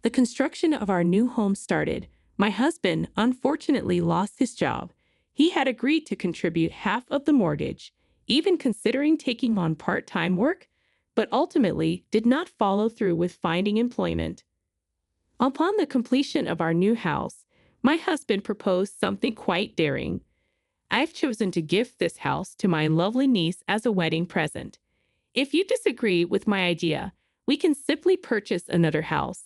The construction of our new home started. My husband unfortunately lost his job. He had agreed to contribute half of the mortgage, even considering taking on part-time work, but ultimately did not follow through with finding employment. Upon the completion of our new house, my husband proposed something quite daring. I've chosen to gift this house to my lovely niece as a wedding present. If you disagree with my idea, we can simply purchase another house.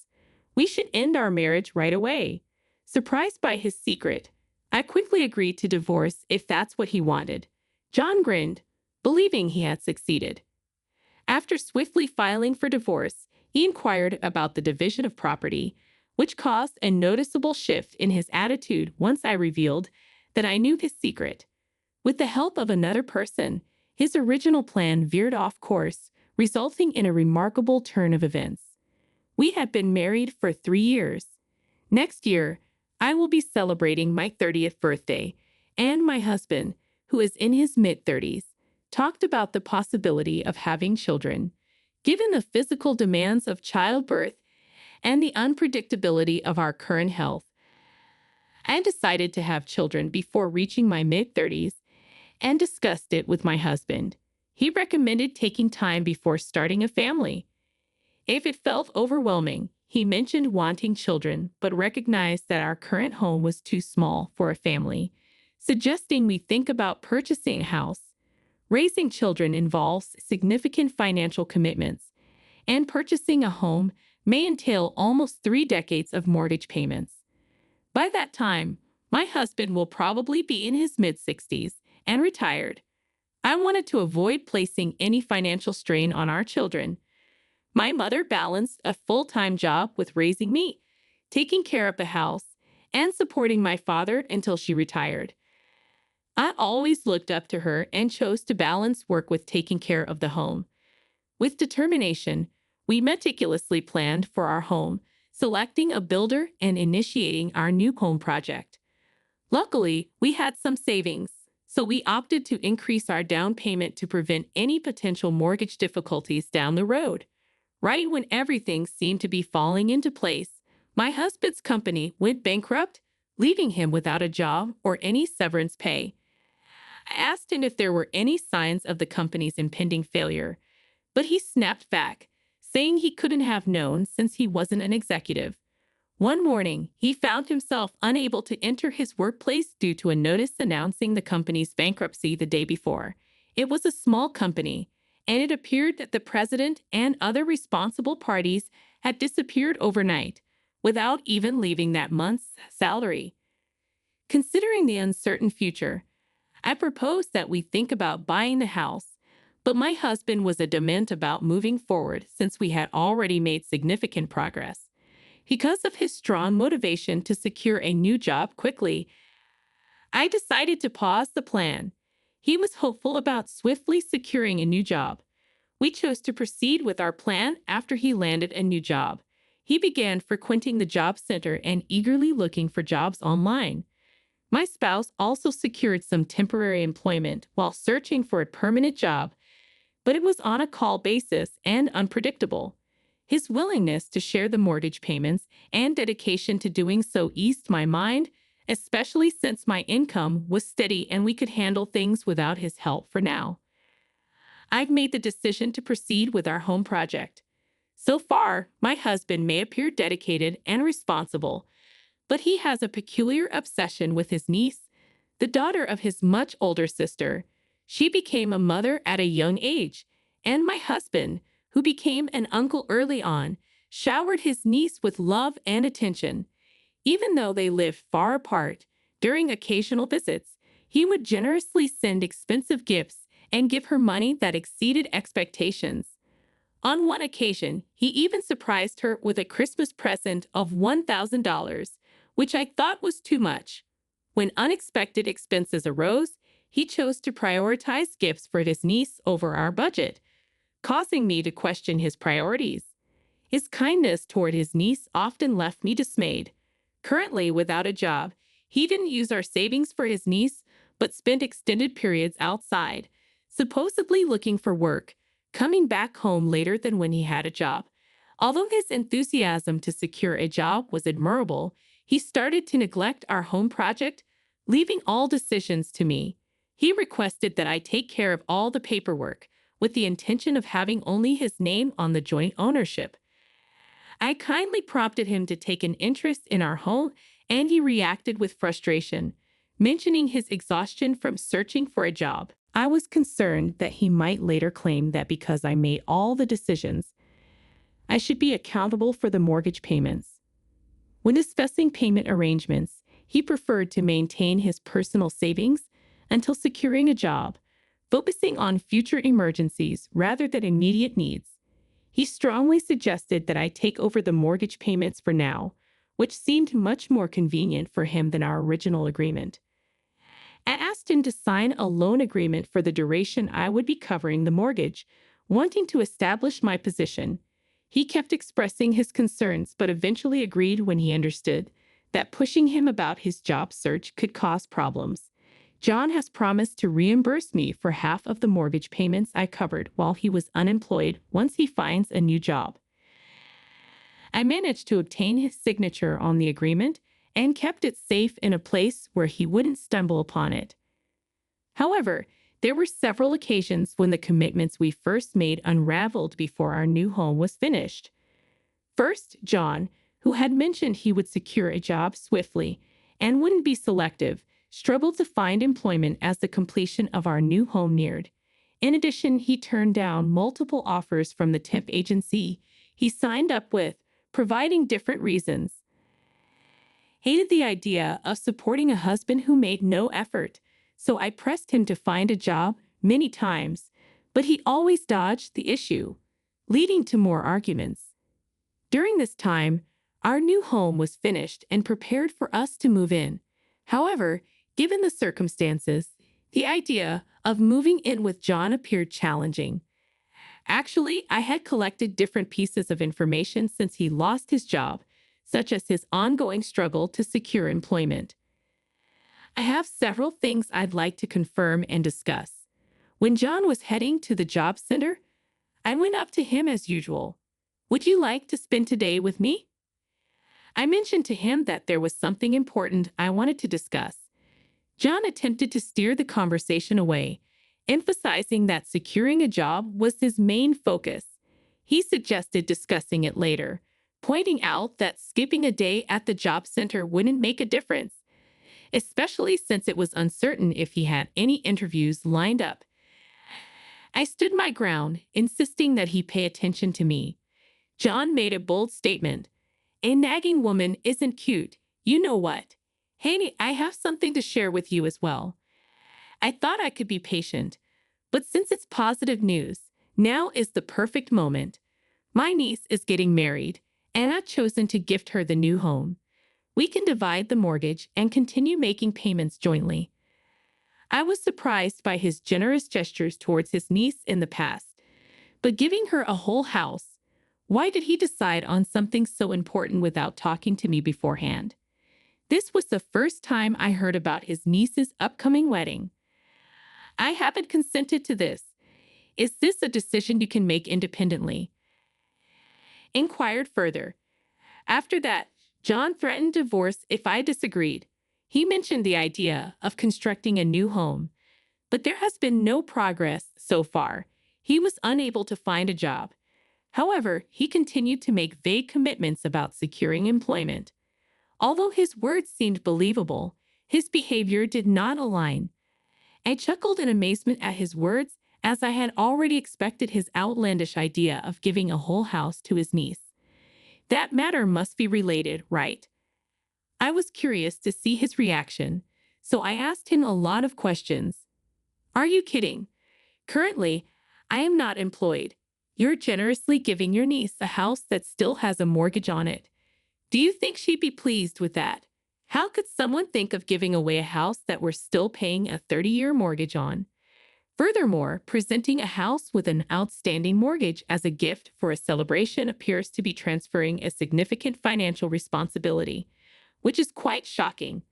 We should end our marriage right away. Surprised by his secret, I quickly agreed to divorce if that's what he wanted. John grinned, believing he had succeeded. After swiftly filing for divorce, he inquired about the division of property, which caused a noticeable shift in his attitude once I revealed that I knew his secret. With the help of another person, his original plan veered off course, resulting in a remarkable turn of events. We had been married for 3 years. Next year, I will be celebrating my 30th birthday, and my husband, who is in his mid-30s, talked about the possibility of having children. Given the physical demands of childbirth and the unpredictability of our current health, I decided to have children before reaching my mid-30s and discussed it with my husband. He recommended taking time before starting a family. If it felt overwhelming, he mentioned wanting children, but recognized that our current home was too small for a family, suggesting we think about purchasing a house. Raising children involves significant financial commitments, and purchasing a home may entail almost 3 decades of mortgage payments. By that time, my husband will probably be in his mid-60s and retired. I wanted to avoid placing any financial strain on our children. My mother balanced a full-time job with raising me, taking care of the house, and supporting my father until she retired. I always looked up to her and chose to balance work with taking care of the home. With determination, we meticulously planned for our home, selecting a builder and initiating our new home project. Luckily, we had some savings, so we opted to increase our down payment to prevent any potential mortgage difficulties down the road. Right when everything seemed to be falling into place, my husband's company went bankrupt, leaving him without a job or any severance pay. I asked him if there were any signs of the company's impending failure, but he snapped back, saying he couldn't have known since he wasn't an executive. One morning, he found himself unable to enter his workplace due to a notice announcing the company's bankruptcy the day before. It was a small company, and it appeared that the president and other responsible parties had disappeared overnight, without even leaving that month's salary. Considering the uncertain future, I proposed that we think about buying the house, but my husband was adamant about moving forward since we had already made significant progress. Because of his strong motivation to secure a new job quickly, I decided to pause the plan. He was hopeful about swiftly securing a new job. We chose to proceed with our plan after he landed a new job. He began frequenting the job center and eagerly looking for jobs online. My spouse also secured some temporary employment while searching for a permanent job, but it was on a call basis and unpredictable. His willingness to share the mortgage payments and dedication to doing so eased my mind, especially since my income was steady and we could handle things without his help for now. I've made the decision to proceed with our home project. So far, my husband may appear dedicated and responsible, but he has a peculiar obsession with his niece, the daughter of his much older sister. She became a mother at a young age, and my husband, who became an uncle early on, showered his niece with love and attention. Even though they lived far apart, during occasional visits, he would generously send expensive gifts and give her money that exceeded expectations. On one occasion, he even surprised her with a Christmas present of $1,000, which I thought was too much. When unexpected expenses arose, he chose to prioritize gifts for his niece over our budget, causing me to question his priorities. His kindness toward his niece often left me dismayed. Currently without a job, he didn't use our savings for his niece, but spent extended periods outside, supposedly looking for work, coming back home later than when he had a job. Although his enthusiasm to secure a job was admirable, he started to neglect our home project, leaving all decisions to me. He requested that I take care of all the paperwork, with the intention of having only his name on the joint ownership. I kindly prompted him to take an interest in our home, and he reacted with frustration, mentioning his exhaustion from searching for a job. I was concerned that he might later claim that because I made all the decisions, I should be accountable for the mortgage payments. When discussing payment arrangements, he preferred to maintain his personal savings until securing a job, focusing on future emergencies rather than immediate needs. He strongly suggested that I take over the mortgage payments for now, which seemed much more convenient for him than our original agreement. I asked him to sign a loan agreement for the duration I would be covering the mortgage, wanting to establish my position. He kept expressing his concerns, but eventually agreed when he understood that pushing him about his job search could cause problems. John has promised to reimburse me for half of the mortgage payments I covered while he was unemployed once he finds a new job. I managed to obtain his signature on the agreement and kept it safe in a place where he wouldn't stumble upon it. However, there were several occasions when the commitments we first made unraveled before our new home was finished. First, John, who had mentioned he would secure a job swiftly and wouldn't be selective, struggled to find employment as the completion of our new home neared. In addition, he turned down multiple offers from the temp agency he signed up with, providing different reasons. Hated the idea of supporting a husband who made no effort, so I pressed him to find a job many times, but he always dodged the issue, leading to more arguments. During this time, our new home was finished and prepared for us to move in. However, given the circumstances, the idea of moving in with John appeared challenging. Actually, I had collected different pieces of information since he lost his job, such as his ongoing struggle to secure employment. I have several things I'd like to confirm and discuss. When John was heading to the job center, I went up to him as usual. "Would you like to spend today with me?" I mentioned to him that there was something important I wanted to discuss. John attempted to steer the conversation away, emphasizing that securing a job was his main focus. He suggested discussing it later, pointing out that skipping a day at the job center wouldn't make a difference, especially since it was uncertain if he had any interviews lined up. I stood my ground, insisting that he pay attention to me. John made a bold statement. "A nagging woman isn't cute. You know what? Hey, I have something to share with you as well." I thought I could be patient, but since it's positive news, now is the perfect moment. My niece is getting married, and I've chosen to gift her the new home. We can divide the mortgage and continue making payments jointly. I was surprised by his generous gestures towards his niece in the past, but giving her a whole house, why did he decide on something so important without talking to me beforehand? This was the first time I heard about his niece's upcoming wedding. I haven't consented to this. Is this a decision you can make independently? Inquired further. After that, John threatened divorce if I disagreed. He mentioned the idea of constructing a new home, but there has been no progress so far. He was unable to find a job. However, he continued to make vague commitments about securing employment. Although his words seemed believable, his behavior did not align. I chuckled in amazement at his words, as I had already expected his outlandish idea of giving a whole house to his niece. That matter must be related, right? I was curious to see his reaction, so I asked him a lot of questions. "Are you kidding? Currently, I am not employed. You're generously giving your niece a house that still has a mortgage on it. Do you think she'd be pleased with that? How could someone think of giving away a house that we're still paying a 30-year mortgage on? Furthermore, presenting a house with an outstanding mortgage as a gift for a celebration appears to be transferring a significant financial responsibility, which is quite shocking."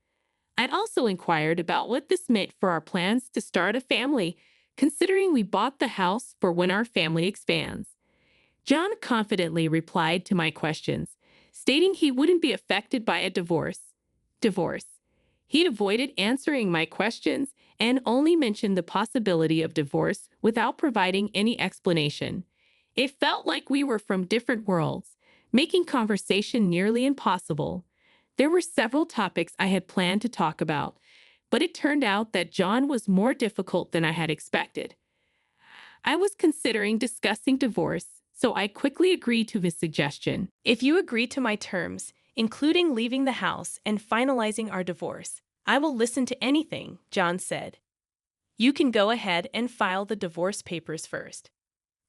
I'd also inquired about what this meant for our plans to start a family, considering we bought the house for when our family expands. John confidently replied to my questions, stating he wouldn't be affected by a divorce. He'd avoided answering my questions and only mentioned the possibility of divorce without providing any explanation. It felt like we were from different worlds, making conversation nearly impossible. There were several topics I had planned to talk about, but it turned out that John was more difficult than I had expected. I was considering discussing divorce, so I quickly agreed to his suggestion. If you agree to my terms, including leaving the house and finalizing our divorce, I will listen to anything, John said. You can go ahead and file the divorce papers first.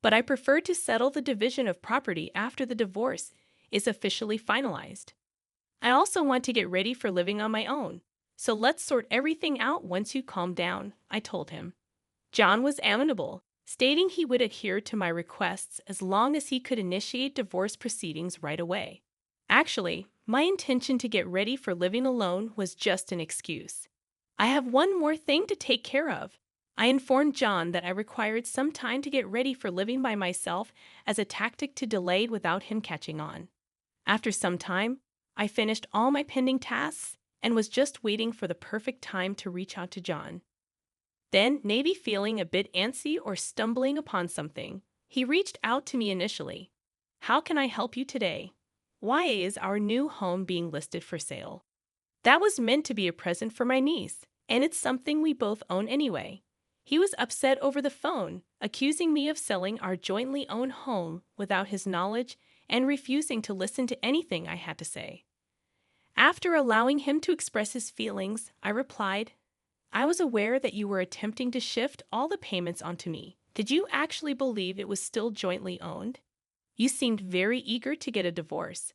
But I prefer to settle the division of property after the divorce is officially finalized. I also want to get ready for living on my own, so let's sort everything out once you calm down, I told him. John was amenable, stating he would adhere to my requests as long as he could initiate divorce proceedings right away. Actually, my intention to get ready for living alone was just an excuse. I have one more thing to take care of. I informed John that I required some time to get ready for living by myself as a tactic to delay without him catching on. After some time, I finished all my pending tasks and was just waiting for the perfect time to reach out to John. Then, maybe feeling a bit antsy or stumbling upon something, he reached out to me initially. How can I help you today? Why is our new home being listed for sale? That was meant to be a present for my niece, and it's something we both own anyway. He was upset over the phone, accusing me of selling our jointly owned home without his knowledge and refusing to listen to anything I had to say. After allowing him to express his feelings, I replied, I was aware that you were attempting to shift all the payments onto me. Did you actually believe it was still jointly owned? You seemed very eager to get a divorce.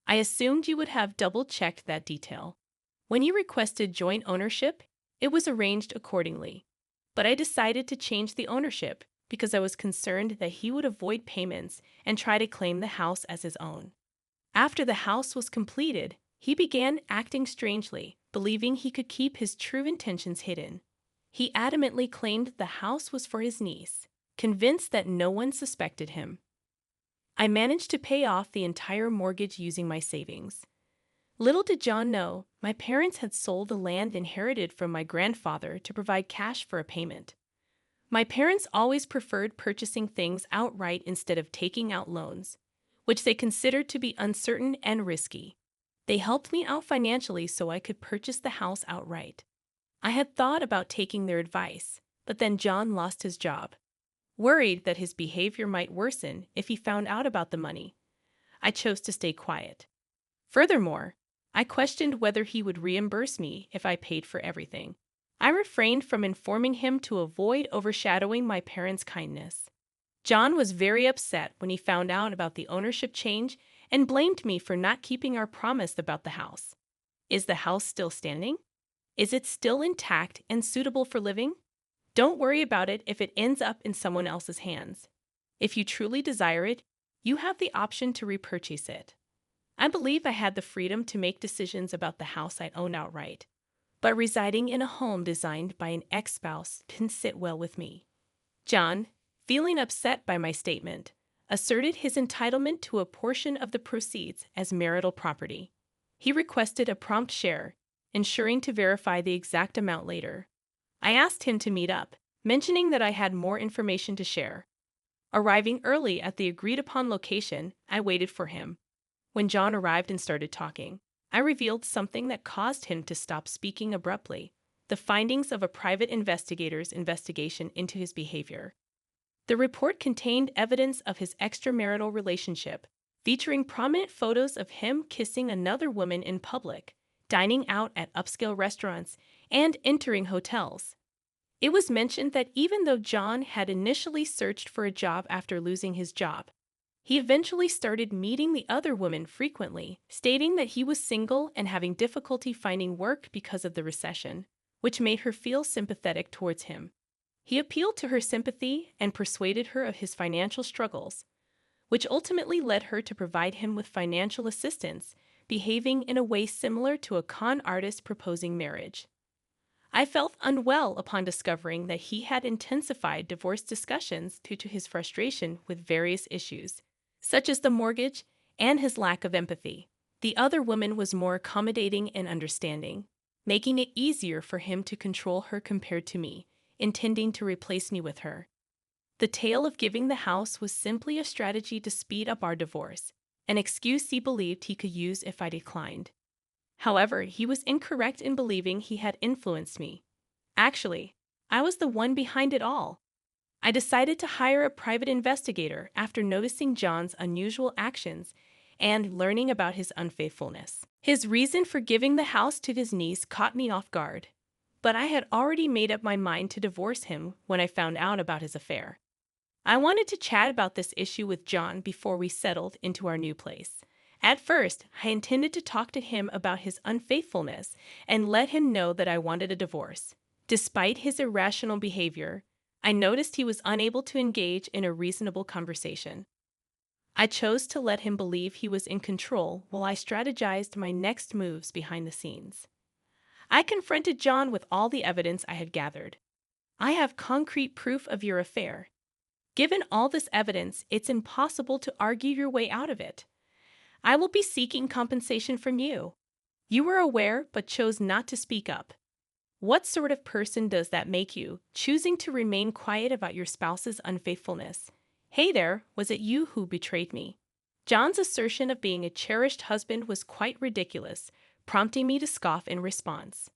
I assumed you would have double-checked that detail. When you requested joint ownership, it was arranged accordingly. But I decided to change the ownership because I was concerned that he would avoid payments and try to claim the house as his own. After the house was completed, he began acting strangely, believing he could keep his true intentions hidden. He adamantly claimed the house was for his niece, convinced that no one suspected him. I managed to pay off the entire mortgage using my savings. Little did John know, my parents had sold the land inherited from my grandfather to provide cash for a payment. My parents always preferred purchasing things outright instead of taking out loans, which they considered to be uncertain and risky. They helped me out financially so I could purchase the house outright. I had thought about taking their advice, but then John lost his job. Worried that his behavior might worsen if he found out about the money, I chose to stay quiet. Furthermore, I questioned whether he would reimburse me if I paid for everything. I refrained from informing him to avoid overshadowing my parents' kindness. John was very upset when he found out about the ownership change and blamed me for not keeping our promise about the house. Is the house still standing? Is it still intact and suitable for living? Don't worry about it if it ends up in someone else's hands. If you truly desire it, you have the option to repurchase it. I believe I had the freedom to make decisions about the house I owned outright, but residing in a home designed by an ex-spouse didn't sit well with me. John, feeling upset by my statement, asserted his entitlement to a portion of the proceeds as marital property. He requested a prompt share, ensuring to verify the exact amount later. I asked him to meet up, mentioning that I had more information to share. Arriving early at the agreed-upon location, I waited for him. When John arrived and started talking, I revealed something that caused him to stop speaking abruptly, the findings of a private investigator's investigation into his behavior. The report contained evidence of his extramarital relationship, featuring prominent photos of him kissing another woman in public, dining out at upscale restaurants, and entering hotels. It was mentioned that even though John had initially searched for a job after losing his job, he eventually started meeting the other women frequently, stating that he was single and having difficulty finding work because of the recession, which made her feel sympathetic towards him. He appealed to her sympathy and persuaded her of his financial struggles, which ultimately led her to provide him with financial assistance, behaving in a way similar to a con artist proposing marriage. I felt unwell upon discovering that he had intensified divorce discussions due to his frustration with various issues, such as the mortgage and his lack of empathy. The other woman was more accommodating and understanding, making it easier for him to control her compared to me, intending to replace me with her. The tale of giving the house was simply a strategy to speed up our divorce, an excuse he believed he could use if I declined. However, he was incorrect in believing he had influenced me. Actually, I was the one behind it all. I decided to hire a private investigator after noticing John's unusual actions and learning about his unfaithfulness. His reason for giving the house to his niece caught me off guard, but I had already made up my mind to divorce him when I found out about his affair. I wanted to chat about this issue with John before we settled into our new place. At first, I intended to talk to him about his unfaithfulness and let him know that I wanted a divorce. Despite his irrational behavior, I noticed he was unable to engage in a reasonable conversation. I chose to let him believe he was in control while I strategized my next moves behind the scenes. I confronted John with all the evidence I had gathered. "I have concrete proof of your affair. Given all this evidence, it's impossible to argue your way out of it. I will be seeking compensation from you. You were aware but chose not to speak up. What sort of person does that make you, choosing to remain quiet about your spouse's unfaithfulness? Hey there, was it you who betrayed me?" John's assertion of being a cherished husband was quite ridiculous, prompting me to scoff in response.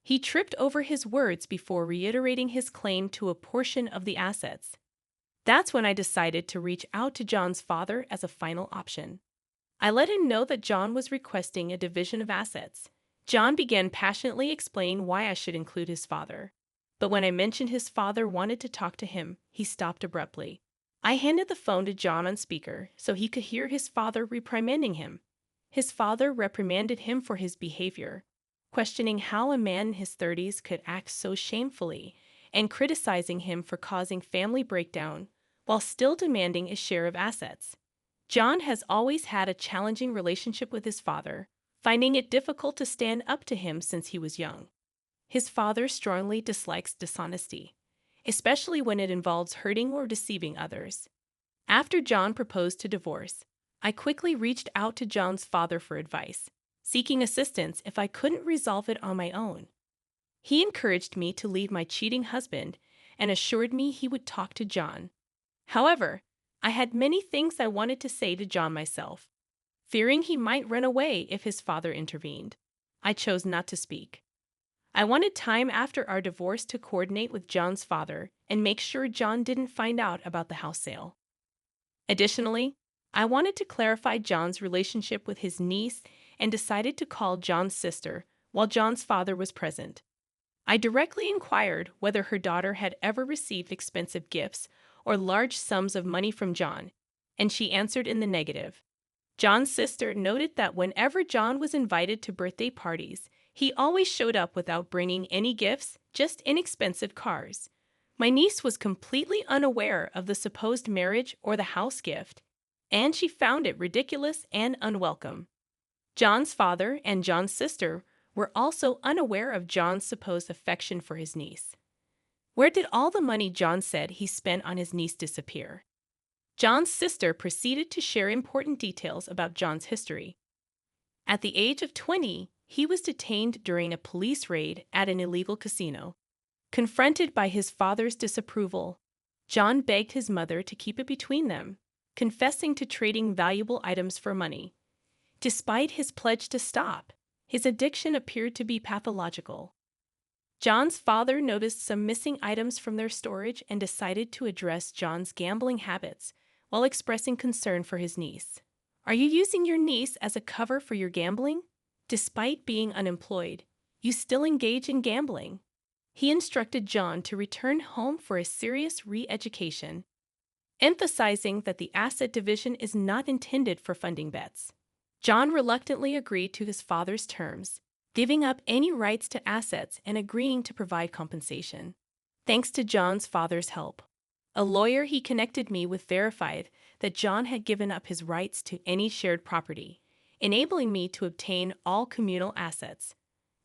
He tripped over his words before reiterating his claim to a portion of the assets. That's when I decided to reach out to John's father as a final option. I let him know that John was requesting a division of assets. John began passionately explaining why I should include his father. But when I mentioned his father wanted to talk to him, he stopped abruptly. I handed the phone to John on speaker so he could hear his father reprimanding him. His father reprimanded him for his behavior, questioning how a man in his 30s could act so shamefully, and criticizing him for causing family breakdown while still demanding a share of assets. John has always had a challenging relationship with his father, finding it difficult to stand up to him since he was young. His father strongly dislikes dishonesty, especially when it involves hurting or deceiving others. After John proposed to divorce, I quickly reached out to John's father for advice, seeking assistance if I couldn't resolve it on my own. He encouraged me to leave my cheating husband and assured me he would talk to John. However, I had many things I wanted to say to John myself. Fearing he might run away if his father intervened, I chose not to speak. I wanted time after our divorce to coordinate with John's father and make sure John didn't find out about the house sale. Additionally, I wanted to clarify John's relationship with his niece and decided to call John's sister while John's father was present. I directly inquired whether her daughter had ever received expensive gifts or large sums of money from John, and she answered in the negative. John's sister noted that whenever John was invited to birthday parties, he always showed up without bringing any gifts, just inexpensive cars. My niece was completely unaware of the supposed marriage or the house gift, and she found it ridiculous and unwelcome. John's father and John's sister were also unaware of John's supposed affection for his niece. Where did all the money John said he spent on his niece disappear? John's sister proceeded to share important details about John's history. At the age of 20, he was detained during a police raid at an illegal casino. Confronted by his father's disapproval, John begged his mother to keep it between them, confessing to trading valuable items for money. Despite his pledge to stop, his addiction appeared to be pathological. John's father noticed some missing items from their storage and decided to address John's gambling habits while expressing concern for his niece. "Are you using your niece as a cover for your gambling? Despite being unemployed, you still engage in gambling." He instructed John to return home for a serious re-education, emphasizing that the asset division is not intended for funding bets. John reluctantly agreed to his father's terms, giving up any rights to assets and agreeing to provide compensation. Thanks to John's father's help, a lawyer he connected me with verified that John had given up his rights to any shared property, enabling me to obtain all communal assets.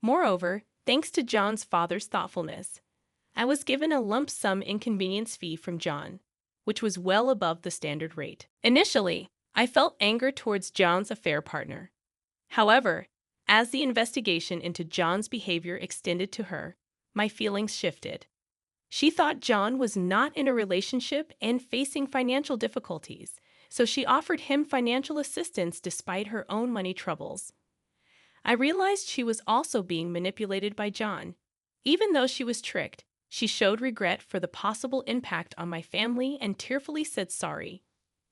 Moreover, Thanks to John's father's thoughtfulness, I was given a lump sum inconvenience fee from John, which was well above the standard rate. Initially, I felt anger towards John's affair partner. However, as the investigation into John's behavior extended to her, my feelings shifted. She thought John was not in a relationship and facing financial difficulties, so she offered him financial assistance despite her own money troubles. I realized she was also being manipulated by John. Even though she was tricked, she showed regret for the possible impact on my family and tearfully said sorry.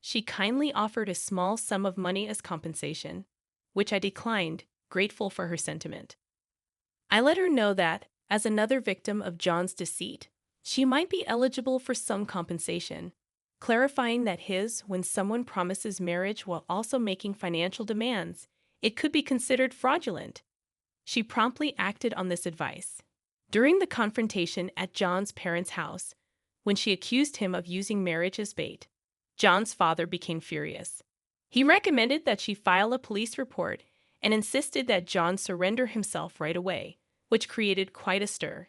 She kindly offered a small sum of money as compensation, which I declined, grateful for her sentiment. I let her know that, as another victim of John's deceit, she might be eligible for some compensation, clarifying that when someone promises marriage while also making financial demands, it could be considered fraudulent. She promptly acted on this advice. During the confrontation at John's parents' house, when she accused him of using marriage as bait, John's father became furious. He recommended that she file a police report and insisted that John surrender himself right away, which created quite a stir.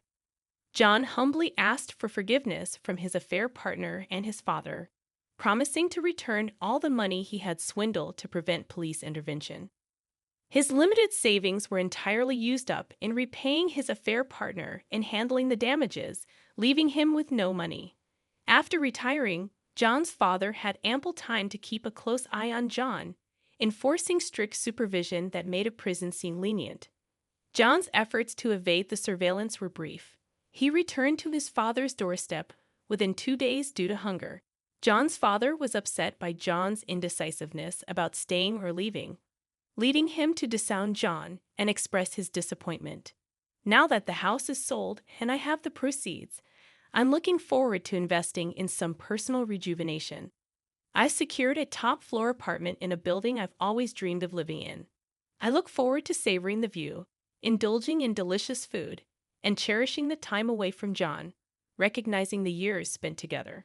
John humbly asked for forgiveness from his affair partner and his father, promising to return all the money he had swindled to prevent police intervention. His limited savings were entirely used up in repaying his affair partner and handling the damages, leaving him with no money. After retiring, John's father had ample time to keep a close eye on John, enforcing strict supervision that made a prison seem lenient. John's efforts to evade the surveillance were brief. He returned to his father's doorstep within 2 days due to hunger. John's father was upset by John's indecisiveness about staying or leaving, leading him to disown John and express his disappointment. Now that the house is sold and I have the proceeds, I'm looking forward to investing in some personal rejuvenation. I secured a top-floor apartment in a building I've always dreamed of living in. I look forward to savoring the view, indulging in delicious food, and cherishing the time away from John, recognizing the years spent together.